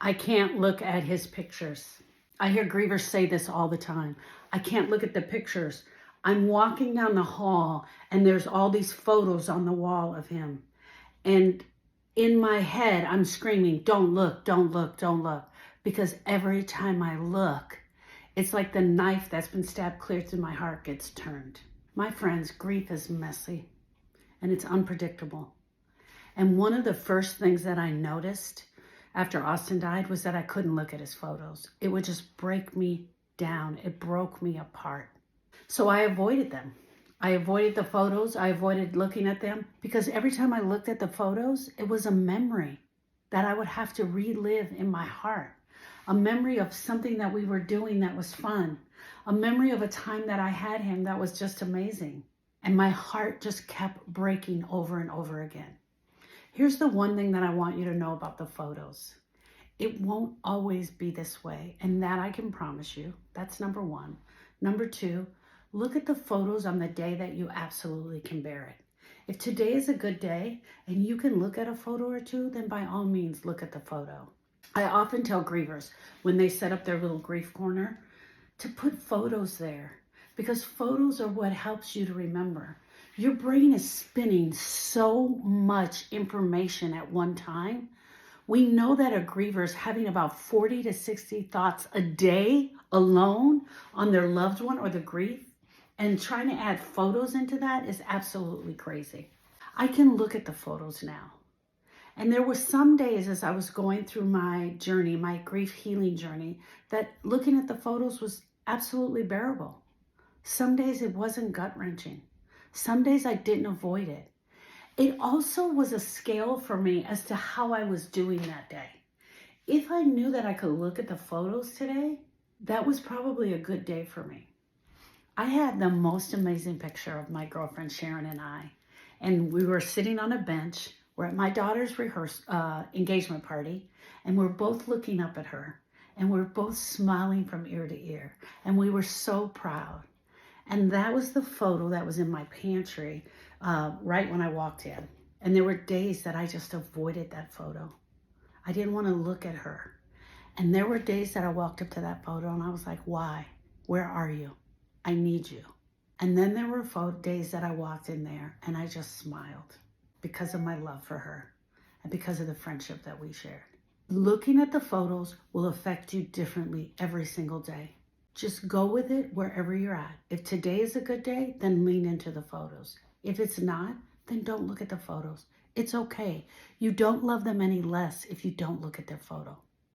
I can't look at his pictures. I hear grievers say this all the time. I can't look at the pictures. I'm walking down the hall and there's all these photos on the wall of him. And in my head, I'm screaming, don't look, don't look, don't look. Because every time I look, it's like the knife that's been stabbed clear through my heart gets turned. My friends, grief is messy and it's unpredictable. And one of the first things that I noticed after Austin died was that I couldn't look at his photos. It would just break me down. It broke me apart. So I avoided them. I avoided the photos. I avoided looking at them because every time I looked at the photos, it was a memory that I would have to relive in my heart. A memory of something that we were doing that was fun. A memory of a time that I had him that was just amazing. And my heart just kept breaking over and over again. Here's the one thing that I want you to know about the photos. It won't always be this way, and that I can promise you. That's number one. Number two, look at the photos on the day that you absolutely can bear it. If today is a good day and you can look at a photo or two, then by all means, look at the photo. I often tell grievers when they set up their little grief corner to put photos there because photos are what helps you to remember. Your brain is spinning so much information at one time. We know that a griever is having about 40 to 60 thoughts a day alone on their loved one or the grief. And trying to add photos into that is absolutely crazy. I can look at the photos now. And there were some days as I was going through my journey, my grief healing journey, that looking at the photos was absolutely bearable. Some days it wasn't gut-wrenching. Some days I didn't avoid it. It also was a scale for me as to how I was doing that day. If I knew that I could look at the photos today, that was probably a good day for me. I had the most amazing picture of my girlfriend Sharon and I, and we were sitting on a bench. We're at my daughter's engagement party, and we're both looking up at her, and we're both smiling from ear to ear, and we were so proud. And that was the photo that was in my pantry right when I walked in. And there were days that I just avoided that photo. I didn't want to look at her. And there were days that I walked up to that photo and I was like, why? Where are you? I need you. And then there were days that I walked in there and I just smiled because of my love for her and because of the friendship that we shared. Looking at the photos will affect you differently every single day. Just go with it wherever you're at. If today is a good day, then lean into the photos. If it's not, then don't look at the photos. It's okay. You don't love them any less if you don't look at their photo.